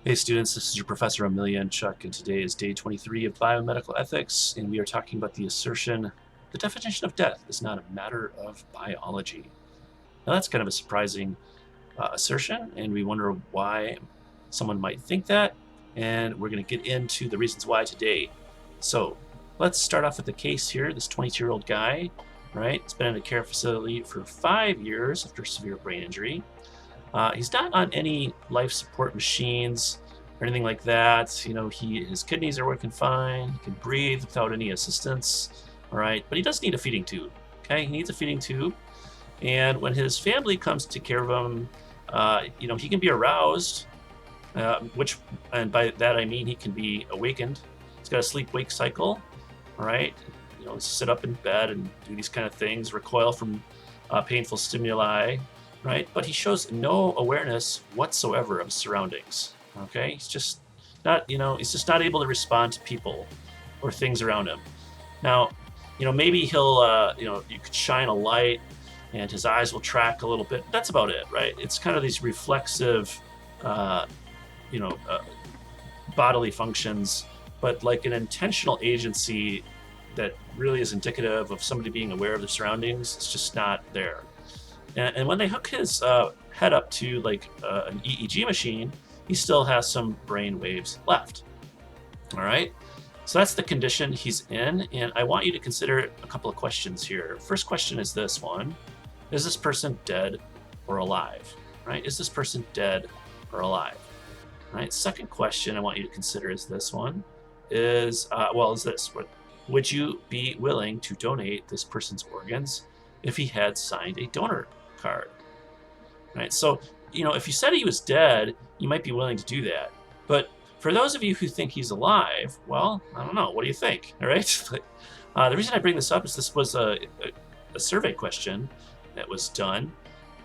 Hey students, this is your Professor Emilian Chuck, and today is day 23 of biomedical ethics, and we are talking about the assertion, the definition of death is not a matter of biology. Now that's kind of a surprising assertion, and we wonder why someone might think that, and we're going to get into the reasons why today. So let's start off with the case here. This 22-year-old guy, right, has been in a care facility for 5 years after severe brain injury. He's not on any life support machines or anything like that. You know, his kidneys are working fine. He can breathe without any assistance. All right, but he does need a feeding tube. Okay, he needs a feeding tube. And when his family comes to take care of him, you know, he can be aroused, and by that I mean he can be awakened. He's got a sleep-wake cycle. All right, you know, sit up in bed and do these kind of things, recoil from painful stimuli, right? But he shows no awareness whatsoever of his surroundings. Okay, he's just not, you know, he's just not able to respond to people or things around him. Now, you know, maybe he'll, you know, you could shine a light and his eyes will track a little bit. That's about it, right? It's kind of these reflexive, uh, you know, bodily functions, but like an intentional agency that really is indicative of somebody being aware of their surroundings, it's just not there. And when they hook his head up to like an EEG machine, he still has some brain waves left. All right. So that's the condition he's in. And I want you to consider a couple of questions here. First question is this one: is this person dead or alive? Right? Is this person dead or alive? Right. Second question I want you to consider is this one: is is this: would you be willing to donate this person's organs if he had signed a donor card? Right. So, you know, if you said he was dead, you might be willing to do that. But for those of you who think he's alive, well, I don't know. What do you think? All right. The reason I bring this up is this was a survey question that was done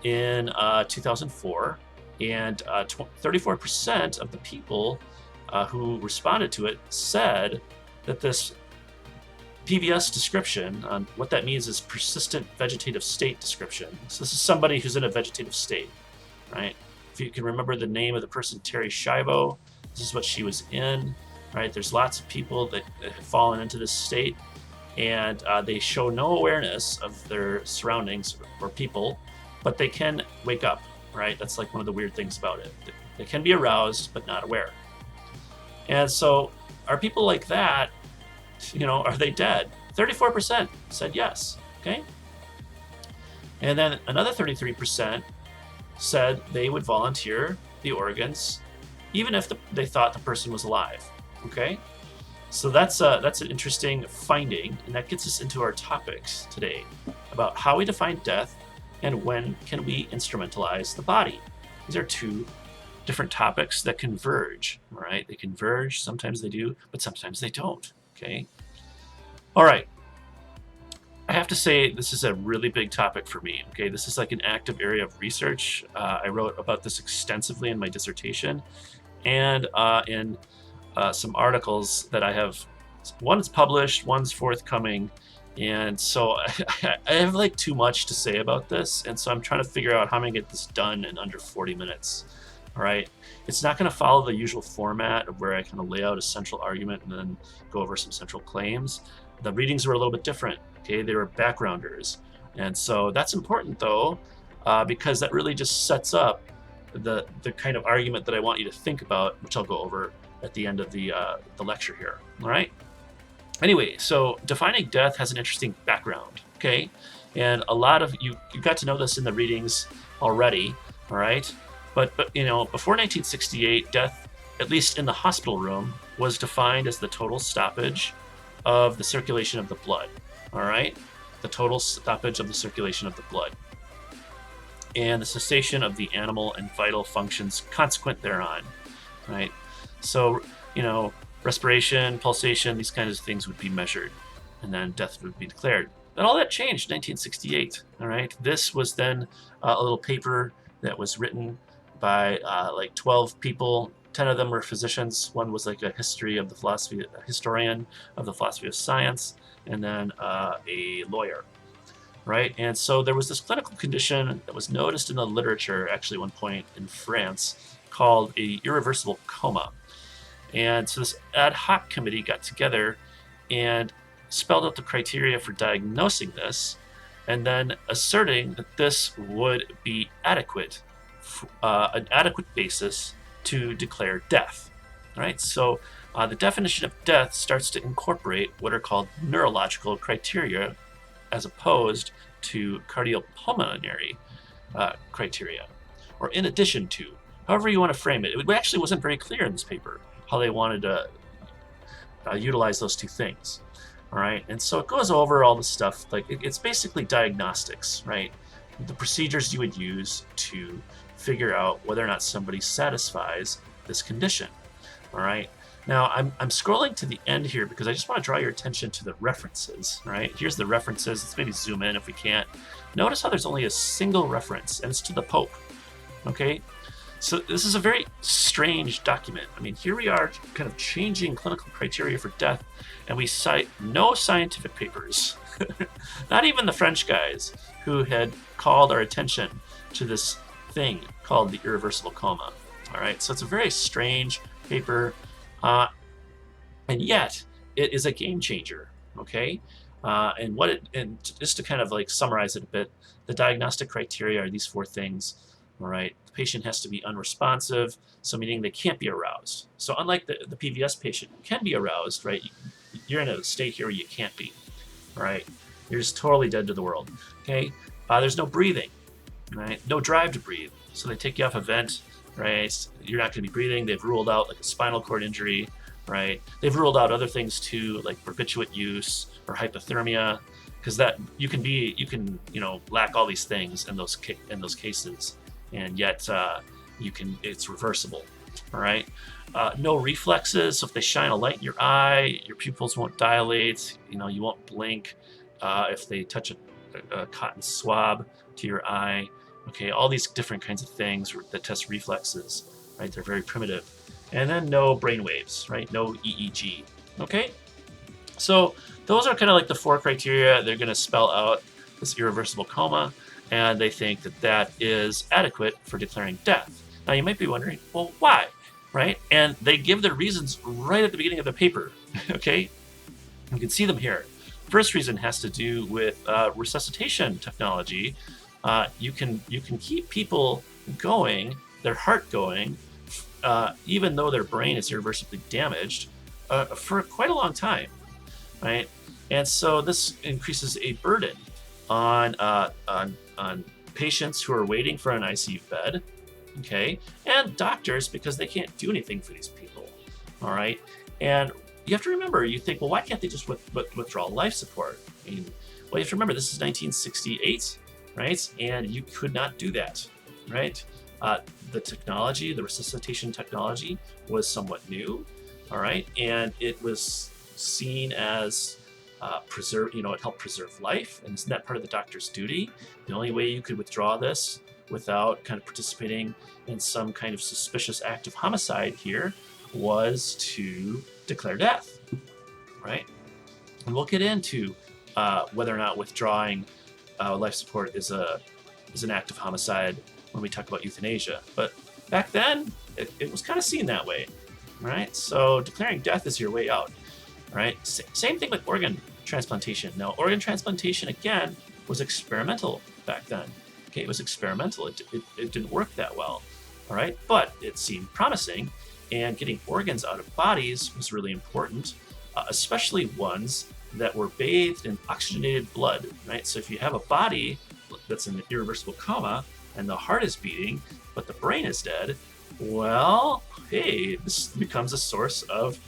in 2004, and 34% of the people who responded to it said that this PVS description, what that means is persistent vegetative state description. So this is somebody who's in a vegetative state, right? If you can remember the name of the person, Terry Schiavo, this is what she was in, right? There's lots of people that have fallen into this state, and they show no awareness of their surroundings or people, but they can wake up, right? That's like one of the weird things about it. They can be aroused, but not aware. And so are people like that, you know, are they dead? 34% said yes. Okay. And then another 33% said they would volunteer the organs even if they thought the person was alive. Okay. So that's an interesting finding, and that gets us into our topics today about how we define death and when can we instrumentalize the body. These are two different topics that converge. All right, they converge. Sometimes they do, but sometimes they don't. Okay. All right. I have to say, this is a really big topic for me. Okay, this is like an active area of research. I wrote about this extensively in my dissertation, and in some articles that I have. One's published, one's forthcoming, and so I have like too much to say about this, and so I'm trying to figure out how I'm gonna get this done in under 40 minutes. All right, it's not going to follow the usual format of where I kind of lay out a central argument and then go over some central claims. The readings were a little bit different. Okay, they were backgrounders, and so that's important though, because that really just sets up the kind of argument that I want you to think about, which I'll go over at the end of the lecture here. All right. Anyway, so defining death has an interesting background. Okay, and a lot of you got to know this in the readings already. All right. But you know, before 1968, death, at least in the hospital room, was defined as the total stoppage of the circulation of the blood. All right, the total stoppage of the circulation of the blood, and the cessation of the animal and vital functions consequent thereon. Right. So you know, respiration, pulsation, these kinds of things would be measured, and then death would be declared. But all that changed in 1968. All right, this was then a little paper that was written by like 12 people. 10 of them were physicians. One was like a history of the philosophy, a historian of the philosophy of science, and then a lawyer, right? And so there was this clinical condition that was noticed in the literature, actually, at one point in France, called a irreversible coma. And so this ad hoc committee got together and spelled out the criteria for diagnosing this, and then asserting that this would be adequate, an adequate basis to declare death. All right, so the definition of death starts to incorporate what are called neurological criteria, as opposed to cardiopulmonary criteria, or in addition to, however you want to frame it. It actually wasn't very clear in this paper how they wanted to utilize those two things. All right, and so it goes over all the stuff, like it's basically diagnostics, right? The procedures you would use to figure out whether or not somebody satisfies this condition. All right, now I'm scrolling to the end here because I just want to draw your attention to the references. All right, here's the references. Let's maybe zoom in if we can't. Notice how there's only a single reference, and it's to the Pope. Okay, so this is a very strange document. I mean, here we are kind of changing clinical criteria for death, and we cite no scientific papers, not even the French guys who had called our attention to this thing called the irreversible coma. All right, so it's a very strange paper, and yet it is a game changer. Okay, and just to kind of like summarize it a bit, the diagnostic criteria are these four things. All right, the patient has to be unresponsive, so meaning they can't be aroused. So unlike the PVS patient who can be aroused, right? You're in a state here where you can't be. All right, you're just totally dead to the world. Okay, there's no breathing, right? No drive to breathe. So they take you off a vent, right? You're not going to be breathing. They've ruled out like a spinal cord injury, right? They've ruled out other things too, like barbiturate use or hypothermia, because that you can lack all these things in those cases, and yet it's reversible. All right. No reflexes. So if they shine a light in your eye, your pupils won't dilate. You won't blink. If they touch a cotton swab to your eye, okay, all these different kinds of things that test reflexes, right? They're very primitive. And then no brain waves, right? No EEG. Okay. So those are kind of like the four criteria they're going to spell out this irreversible coma, and they think that that is adequate for declaring death. Now you might be wondering, well, why? Right? And they give their reasons right at the beginning of the paper. Okay, you can see them here. First reason has to do with resuscitation technology. You can keep people going, their heart going, even though their brain is irreversibly damaged, for quite a long time, right? And so this increases a burden on patients who are waiting for an ICU bed, okay, and doctors, because they can't do anything for these people. All right, and you have to remember, you think, well, why can't they just withdraw life support? I mean, well, you have to remember, this is 1968, right? And you could not do that, right? The technology, the resuscitation technology, was somewhat new, all right, and it was seen as it helped preserve life, and isn't that part of the doctor's duty? The only way you could withdraw this without kind of participating in some kind of suspicious act of homicide here was to declare death, right? And we'll get into whether or not withdrawing life support is an act of homicide when we talk about euthanasia. But back then, it was kind of seen that way, right? So declaring death is your way out, right? Same thing with organ transplantation. Now, organ transplantation, again, was experimental back then. Okay, it was experimental. It didn't work that well, all right? But it seemed promising, and getting organs out of bodies was really important, especially ones that were bathed in oxygenated blood, right? So if you have a body that's in an irreversible coma and the heart is beating, but the brain is dead, well, hey, this becomes a source of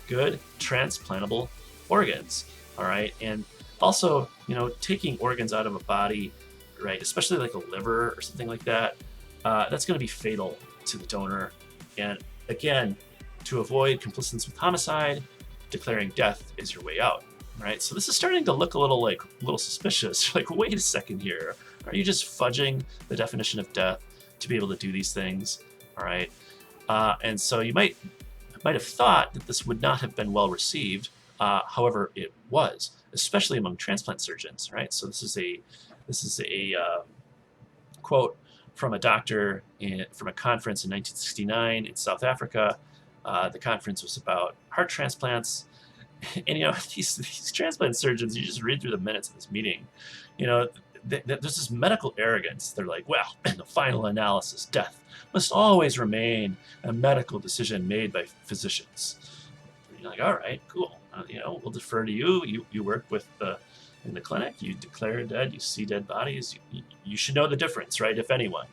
good transplantable organs, all right? And also, taking organs out of a body, right, especially like a liver or something like that, that's going to be fatal to the donor. And again, to avoid complicity with homicide, declaring death is your way out, right? So this is starting to look a little suspicious. Like, wait a second here. Are you just fudging the definition of death to be able to do these things? All right. And so you might have thought that this would not have been well received. However, it was, especially among transplant surgeons, right? So this is a quote from a doctor from a conference in 1969 in South Africa. The conference was about heart transplants. And, these transplant surgeons, you just read through the minutes of this meeting, there's this medical arrogance. They're like, well, in the final analysis, death must always remain a medical decision made by physicians. And you're like, all right, cool. We'll defer to you. You work in the clinic. You declare dead. You see dead bodies. You should know the difference, right? If anyone.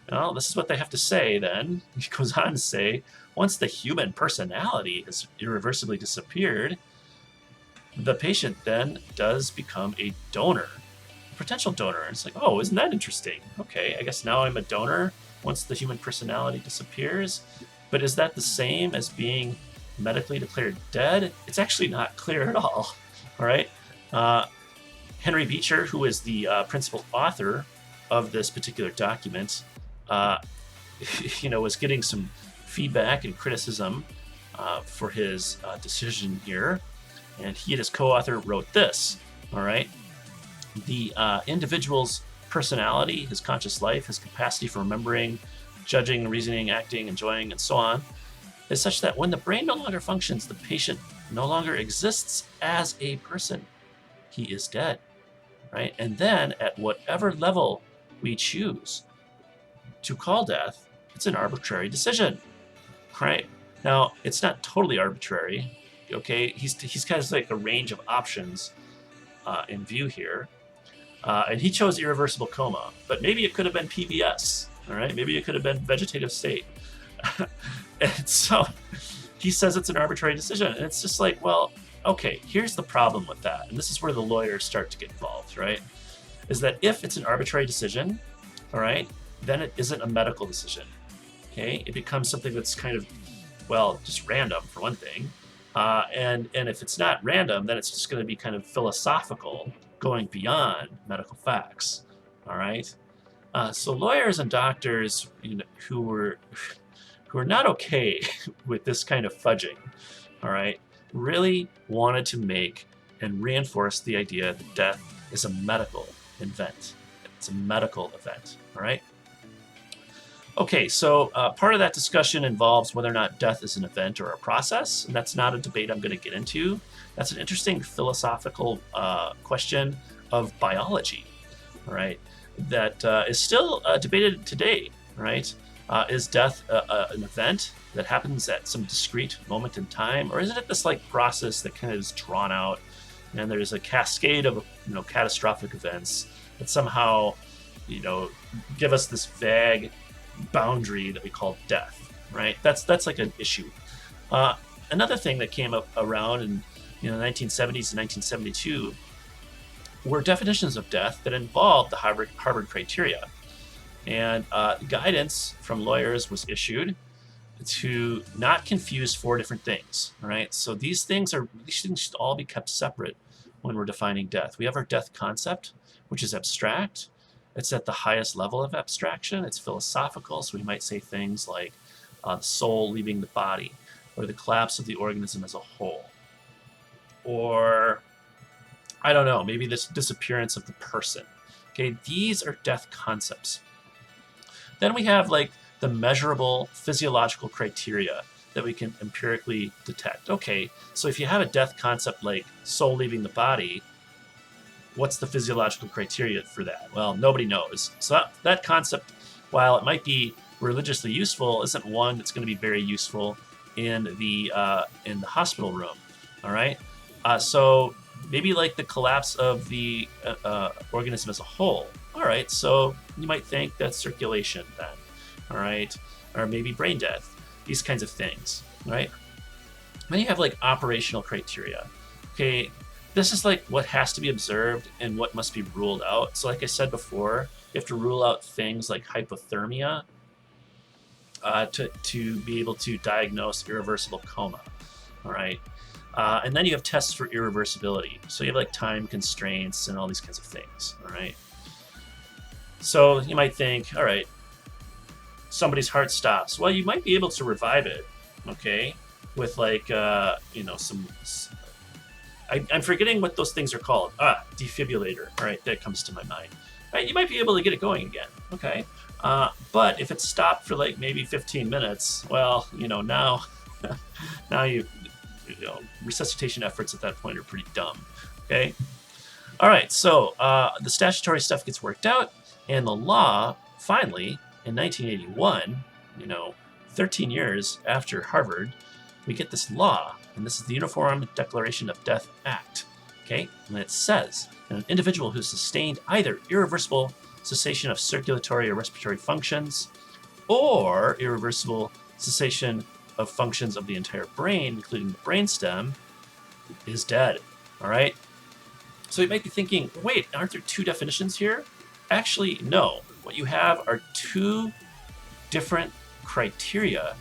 Well, this is what they have to say then. He goes on to say, once the human personality has irreversibly disappeared, the patient then does become a donor, a potential donor. And it's like, oh, isn't that interesting? Okay, I guess now I'm a donor once the human personality disappears. But is that the same as being medically declared dead? It's actually not clear at all. All right. Henry Beecher, who is the principal author of this particular document, was getting some feedback and criticism for his decision here. And he and his co-author wrote this, all right? The individual's personality, his conscious life, his capacity for remembering, judging, reasoning, acting, enjoying, and so on, is such that when the brain no longer functions, the patient no longer exists as a person. He is dead, right? And then at whatever level we choose to call death, it's an arbitrary decision, right? Now, it's not totally arbitrary. Okay, he's kind of like a range of options in view here, and he chose irreversible coma, but maybe it could have been PVS. All right, maybe it could have been vegetative state. And so he says it's an arbitrary decision, and it's just like, well, okay, here's the problem with that, and this is where the lawyers start to get involved, right? Is that if it's an arbitrary decision, all right, then it isn't a medical decision. Okay, it becomes something that's kind of, well, just random for one thing. And if it's not random, then it's just going to be kind of philosophical, going beyond medical facts. All right. So lawyers and doctors, who were not okay with this kind of fudging, all right, really wanted to make and reinforce the idea that death is a medical event. It's a medical event. All right. Okay, so part of that discussion involves whether or not death is an event or a process, and that's not a debate I'm going to get into. That's an interesting philosophical question of biology, all right, that is still debated today, right? Is death an event that happens at some discrete moment in time, or is it this like process that kind of is drawn out, and there's a cascade of catastrophic events that somehow give us this vague boundary that we call death, right? That's like an issue. Another thing that came up around in the 1970s and 1972 were definitions of death that involved the Harvard criteria, and guidance from lawyers was issued to not confuse four different things. All right, so these things should all be kept separate when we're defining death. We have our death concept, which is abstract. It's at the highest level of abstraction. It's philosophical, so we might say things like the soul leaving the body, or the collapse of the organism as a whole, or I don't know, maybe this disappearance of the person. Okay, these are death concepts. Then we have like the measurable physiological criteria that we can empirically detect. Okay, so if you have a death concept like soul leaving the body, what's the physiological criteria for that? Well, nobody knows. So that concept, while it might be religiously useful, isn't one that's going to be very useful in the hospital room. All right. So maybe like the collapse of the organism as a whole. All right. So you might think that's circulation then. All right. Or maybe brain death. These kinds of things. Right. Then you have like operational criteria. Okay. This is like what has to be observed and what must be ruled out. So like I said before, you have to rule out things like hypothermia to be able to diagnose irreversible coma. All right. And then you have tests for irreversibility. So you have like time constraints and all these kinds of things. All right. So you might think, all right, somebody's heart stops. Well, you might be able to revive it, okay, with like, some... I'm forgetting what those things are called. Defibrillator. All right, that comes to my mind. Right, you might be able to get it going again. Okay, But if it stopped for like maybe 15 minutes, well, now now resuscitation efforts at that point are pretty dumb. Okay. All right. So the statutory stuff gets worked out, and the law finally in 1981, 13 years after Harvard, we get this law, and this is the Uniform Declaration of Death Act. Okay, and it says that an individual who sustained either irreversible cessation of circulatory or respiratory functions or irreversible cessation of functions of the entire brain, including the brainstem, is dead. All right. So you might be thinking, wait, aren't there two definitions here? Actually, no. What you have are two different criteria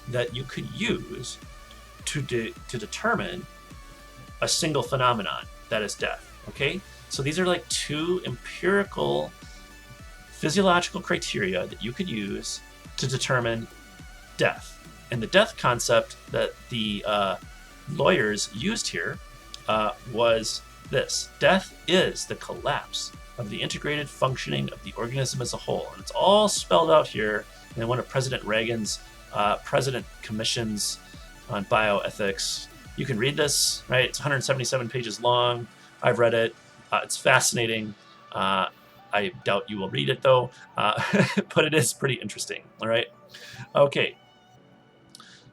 that you could use to determine a single phenomenon, that is death. Okay? So these are like two empirical physiological criteria that you could use to determine death. And the death concept that the lawyers used here was this: death is the collapse of the integrated functioning of the organism as a whole. And it's all spelled out here in one of President Reagan's President Commissions on Bioethics. You can read this, right? It's 177 pages long. I've read it. It's fascinating. I doubt you will read it though, but it is pretty interesting. All right. Okay.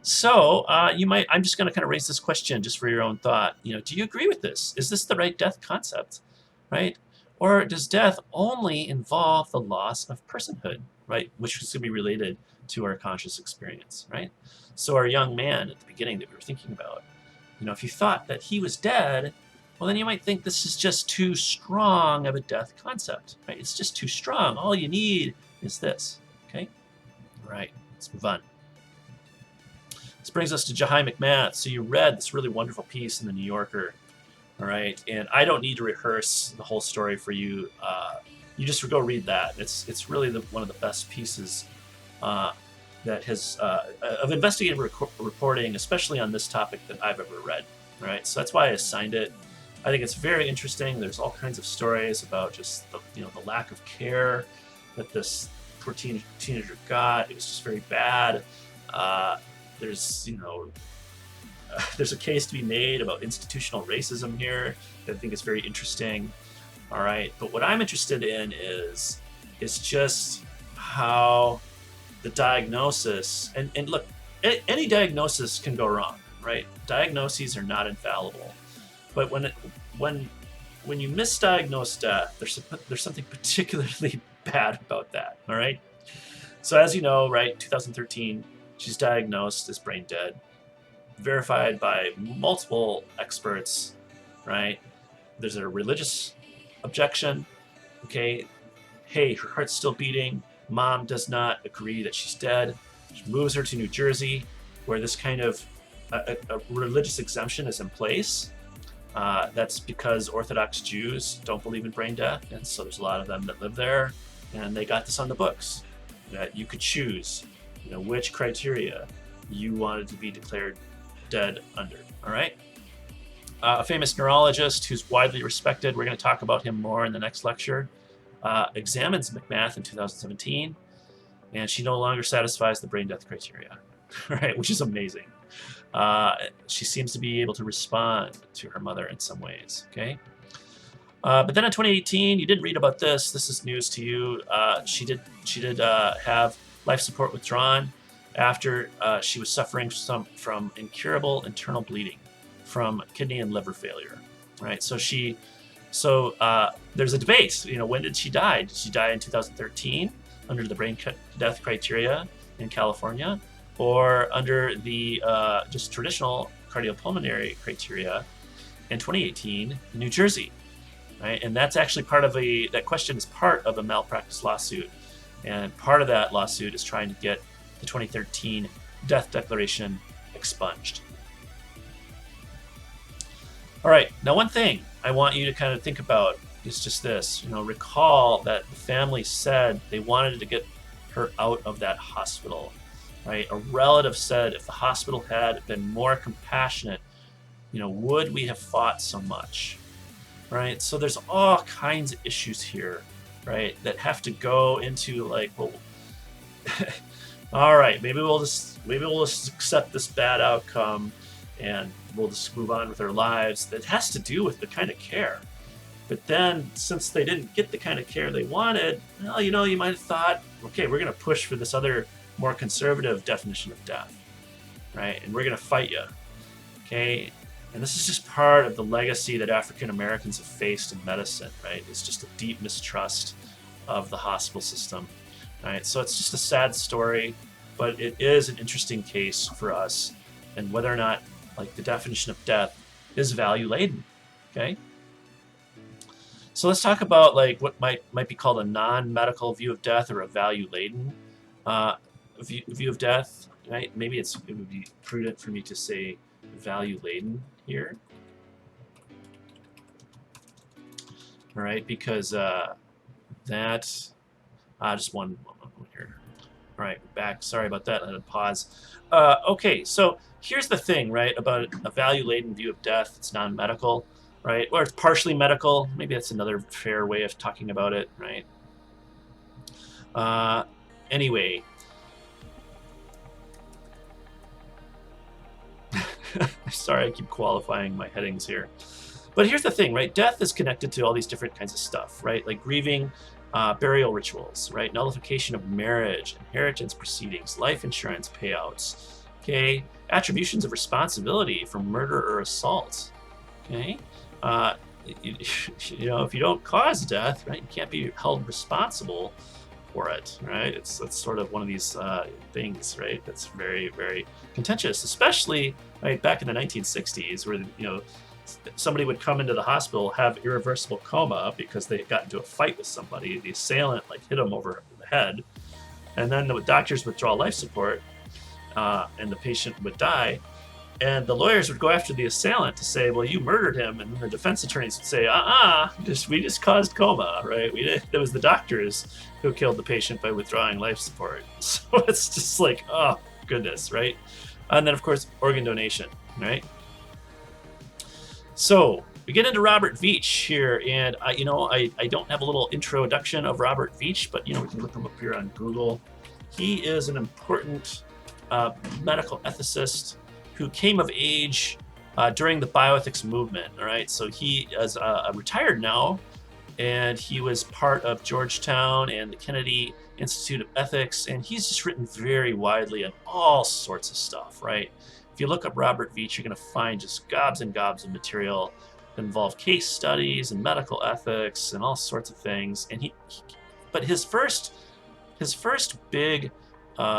So I'm just going to kind of raise this question just for your own thought. Do you agree with this? Is this the right death concept, right? Or does death only involve the loss of personhood, right? Which is going to be related to our conscious experience, right? So our young man at the beginning that we were thinking about, if you thought that he was dead, well, then you might think this is just too strong of a death concept, right? It's just too strong. All you need is this, okay? All right, let's move on. This brings us to Jahi McMath. So you read this really wonderful piece in the New Yorker, all right? And I don't need to rehearse the whole story for you. You just go read that. It's really one of the best pieces that has of investigative reporting, especially on this topic, that I've ever read. All right, so that's why I assigned it. I think it's very interesting. There's all kinds of stories about just the lack of care that this poor teenager got. It was just very bad. There's there's a case to be made about institutional racism here that I think is very interesting. All right, but what I'm interested in is just how the diagnosis and look, any diagnosis can go wrong, right? Diagnoses are not infallible, but when you misdiagnose death, there's something particularly bad about that. All right, so as you know, right, 2013, she's diagnosed as brain dead, verified by multiple experts, right? There's a religious objection. Okay, hey, her heart's still beating. Mom does not agree that she's dead. She moves her to New Jersey, where this kind of a religious exemption is in place. That's because Orthodox Jews don't believe in brain death, and so there's a lot of them that live there, and they got this on the books that you could choose, which criteria you wanted to be declared dead under. All right. A famous neurologist who's widely respected, we're going to talk about him more in the next lecture, examines McMath in 2017, and she no longer satisfies the brain death criteria, right? Which is amazing. She seems to be able to respond to her mother in some ways. Okay. But then in 2018, you didn't read about this. This is news to you. She did have life support withdrawn after she was suffering from incurable internal bleeding from kidney and liver failure, right? So there's a debate. When did she die? Did she die in 2013 under the brain death criteria in California, or under the just traditional cardiopulmonary criteria in 2018 in New Jersey, right? And that's actually that question is part of a malpractice lawsuit, and part of that lawsuit is trying to get the 2013 death declaration expunged. All right, now one thing I want you to kind of think about is just this. Recall that the family said they wanted to get her out of that hospital, right? A relative said if the hospital had been more compassionate, would we have fought so much, right? So there's all kinds of issues here, right, that have to go into like, well, All right, maybe we'll just accept this bad outcome, and we'll just move on with our lives. That has to do with the kind of care. But then, since they didn't get the kind of care they wanted, well, you might have thought, okay, we're going to push for this other, more conservative definition of death, right? And we're going to fight you, okay? And this is just part of the legacy that African Americans have faced in medicine, right? It's just a deep mistrust of the hospital system, right? So it's just a sad story, but it is an interesting case for us, and whether or not, like, the definition of death is value laden, okay? So let's talk about, like, what might be called a non-medical view of death, or a value-laden view of death, right? Maybe it would be prudent for me to say value-laden here, all right? Because just one moment here. All right, back. Sorry about that. I had to pause. Okay, so here's the thing, right? About a value-laden view of death. It's non-medical, right? Or it's partially medical. Maybe that's another fair way of talking about it, right? Anyway. Sorry, I keep qualifying my headings here. But here's the thing, right? Death is connected to all these different kinds of stuff, right? Like grieving, burial rituals, right? Nullification of marriage, inheritance proceedings, life insurance payouts, okay? Attributions of responsibility for murder or assault, okay? If you don't cause death, right, you can't be held responsible for it, right? That's sort of one of these things, right? That's very, very contentious, especially right back in the 1960s, where somebody would come into the hospital, have irreversible coma because they got into a fight with somebody. The assailant hit them over the head, and then the doctors would draw life support, and the patient would die. And the lawyers would go after the assailant to say, well, you murdered him. And then the defense attorneys would say, we just caused coma, right? It was the doctors who killed the patient by withdrawing life support. So it's just like, oh, goodness, right? And then, of course, organ donation, right? So we get into Robert Veitch here. And, I don't have a little introduction of Robert Veitch, but, we can look him up here on Google. He is an important medical ethicist who came of age during the bioethics movement. All right, so he is retired now, and he was part of Georgetown and the Kennedy Institute of Ethics, and he's just written very widely on all sorts of stuff. Right, if you look up Robert Veitch, you're going to find just gobs and gobs of material that involve case studies and medical ethics and all sorts of things. And but his first big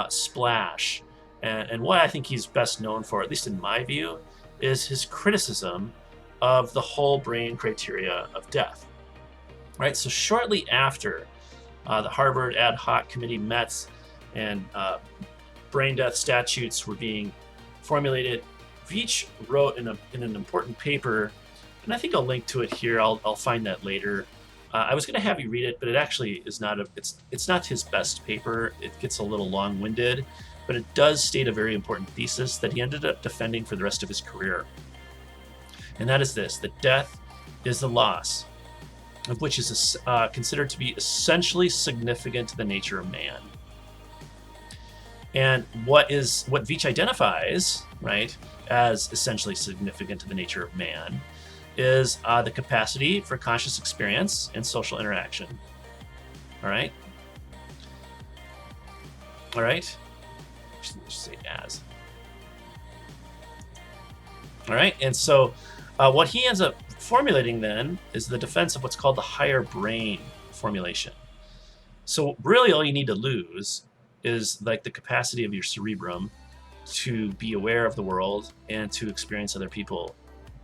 splash. And what I think he's best known for, at least in my view, is his criticism of the whole brain criteria of death. Right? So shortly after the Harvard ad hoc committee met and brain death statutes were being formulated, Veitch wrote in an important paper, and I think I'll link to it here. I'll find that later. I was going to have you read it, but it actually is not it's not his best paper. It gets a little long-winded. But it does state a very important thesis that he ended up defending for the rest of his career. And that is this: that death is the loss of which is considered to be essentially significant to the nature of man. And what Veitch identifies, right, as essentially significant to the nature of man is the capacity for conscious experience and social interaction. All right? All right? Just say as. All right, and so what he ends up formulating then is the defense of what's called the higher brain formulation. So really all you need to lose is the capacity of your cerebrum to be aware of the world and to experience other people.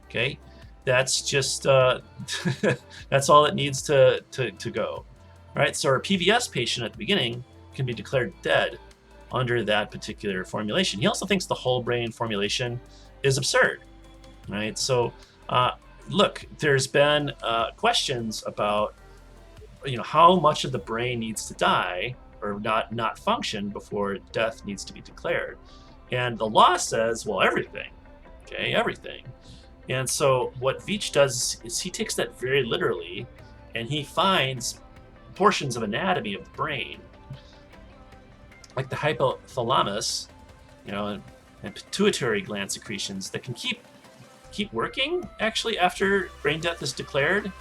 Okay, that's just that's all it needs to go. All right, so a PVS patient at the beginning can be declared dead under that particular formulation. He also thinks the whole brain formulation is absurd, right? So, look, there's been questions about, how much of the brain needs to die or not function before death needs to be declared. And the law says, well, everything, okay, everything. And so what Veitch does is he takes that very literally, and he finds portions of anatomy of the brain like the hypothalamus, and pituitary gland secretions that can keep working actually after brain death is declared.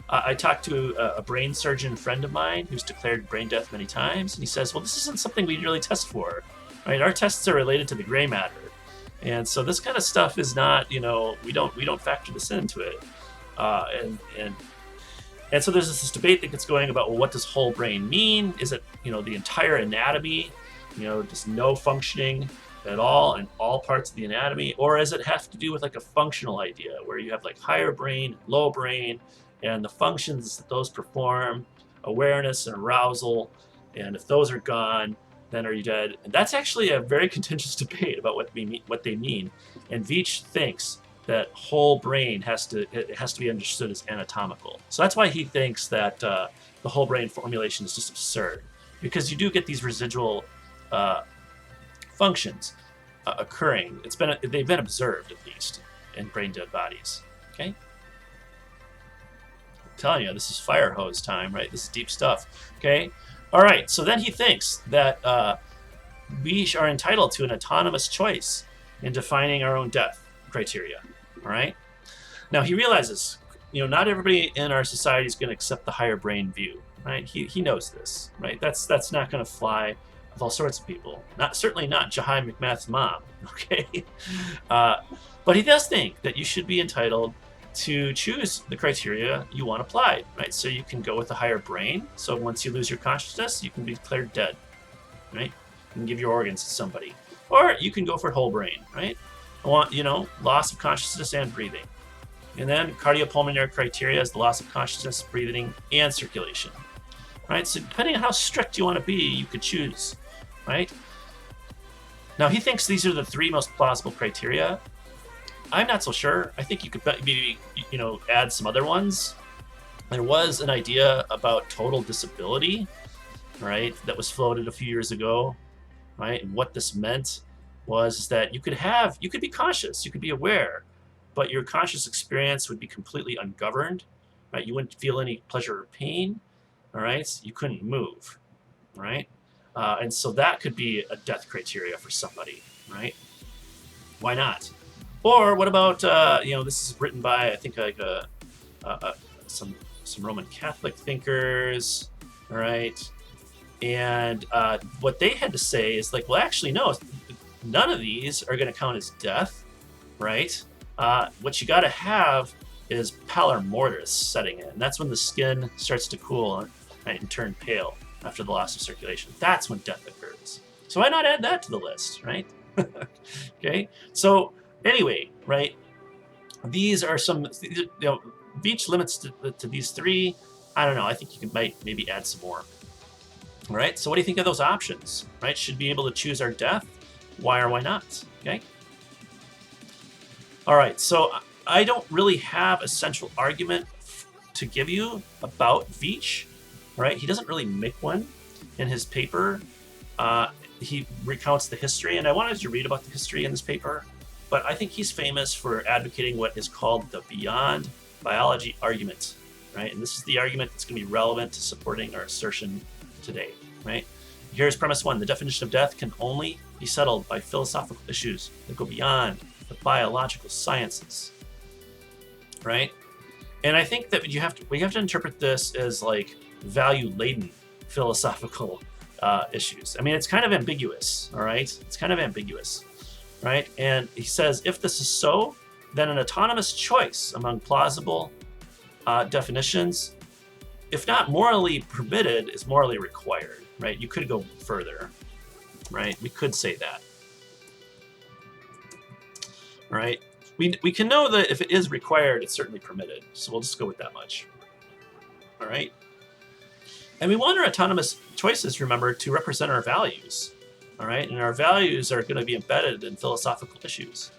I talked to a brain surgeon friend of mine who's declared brain death many times, and he says, well, this isn't something we really test for, right? Our tests are related to the gray matter. And so this kind of stuff is not, we don't factor this into it. And so there's this debate that gets going about, well, what does whole brain mean? Is it, the entire anatomy, just no functioning at all in all parts of the anatomy? Or does it have to do with like a functional idea where you have like higher brain, low brain, and the functions that those perform, awareness and arousal, and if those are gone, then are you dead? And that's actually a very contentious debate about what they mean. And Veitch thinks that whole brain has to be understood as anatomical. So that's why he thinks that the whole brain formulation is just absurd, because you do get these residual functions occurring. They've been observed, at least, in brain dead bodies. Okay. Telling you, this is fire hose time, right? This is deep stuff. Okay. All right. So then he thinks that we are entitled to an autonomous choice in defining our own death criteria. All right. Now he realizes, not everybody in our society is going to accept the higher brain view, right? He knows this, right? That's not going to fly with all sorts of people. Certainly not Jahi McMath's mom. Okay. But he does think that you should be entitled to choose the criteria you want applied, right? So you can go with the higher brain. So once you lose your consciousness, you can be declared dead, right? You can give your organs to somebody. Or you can go for whole brain, right? I want, loss of consciousness and breathing. And then cardiopulmonary criteria is the loss of consciousness, breathing, and circulation, right? So depending on how strict you want to be, you could choose, right? Now he thinks these are the three most plausible criteria. I'm not so sure. I think you could maybe, add some other ones. There was an idea about total disability, right, that was floated a few years ago, right? And what this meant was that you could be conscious, you could be aware, but your conscious experience would be completely ungoverned, right? You wouldn't feel any pleasure or pain, all right? You couldn't move, right? And so that could be a death criteria for somebody, right? Why not? Or what about, this is written by, I think, like some Roman Catholic thinkers, all right? And what they had to say is like, well, actually, no, none of these are going to count as death, right? What you got to have is pallor mortis setting in. That's when the skin starts to cool, right, and turn pale after the loss of circulation. That's when death occurs. So why not add that to the list, right? Okay, so anyway, right, these are some, Veitch limits to these three. I don't know, I think you might maybe add some more. All right, so what do you think of those options, right? Should be able to choose our death. Why or why not, okay? All right, so I don't really have a central argument to give you about Veitch, right? He doesn't really make one in his paper. He recounts the history, and I wanted to read about the history in this paper, but I think he's famous for advocating what is called the beyond biology argument, right? And this is the argument that's going to be relevant to supporting our assertion today, right? Here's premise one. The definition of death can only be settled by philosophical issues that go beyond the biological sciences, right? And I think that we have to interpret this as like value-laden philosophical issues. I mean, it's kind of ambiguous, all right? It's kind of ambiguous, right? And he says, if this is so, then an autonomous choice among plausible definitions, if not morally permitted, is morally required, right? You could go further, right? We could say that, right? We can know that if it is required, it's certainly permitted. So we'll just go with that much, all right? And we want our autonomous choices, remember, to represent our values, all right? And our values are going to be embedded in philosophical issues.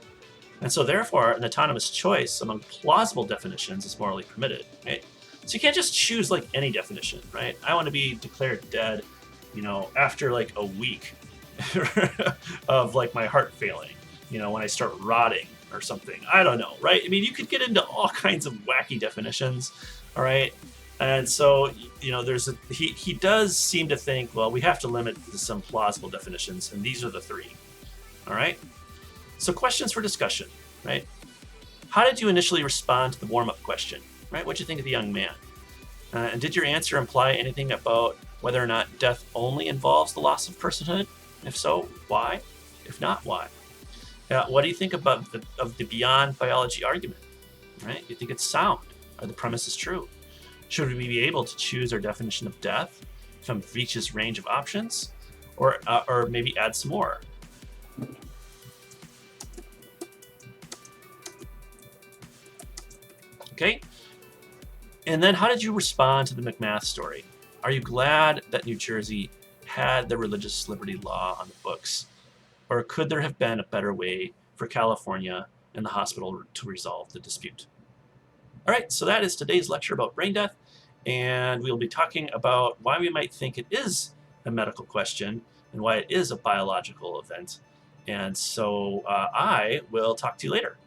And so therefore, an autonomous choice among plausible definitions is morally permitted, right? So you can't just choose like any definition, right? I want to be declared dead, after like a week of like my heart failing, when I start rotting or something. I don't know, right? I mean, you could get into all kinds of wacky definitions, all right? And so, he does seem to think, well, we have to limit to some plausible definitions, and these are the three. All right. So questions for discussion, right? How did you initially respond to the warm-up question, right? What'd you think of the young man? And did your answer imply anything about whether or not death only involves the loss of personhood? If so, why? If not, why? What do you think about the beyond biology argument? Right? You think it's sound? Are the premises true? Should we be able to choose our definition of death from Veitch's range of options, or maybe add some more? Okay. And then how did you respond to the McMath story? Are you glad that New Jersey had the religious liberty law on the books? Or could there have been a better way for California and the hospital to resolve the dispute? All right, so that is today's lecture about brain death. And we'll be talking about why we might think it is a medical question and why it is a biological event. And so I will talk to you later.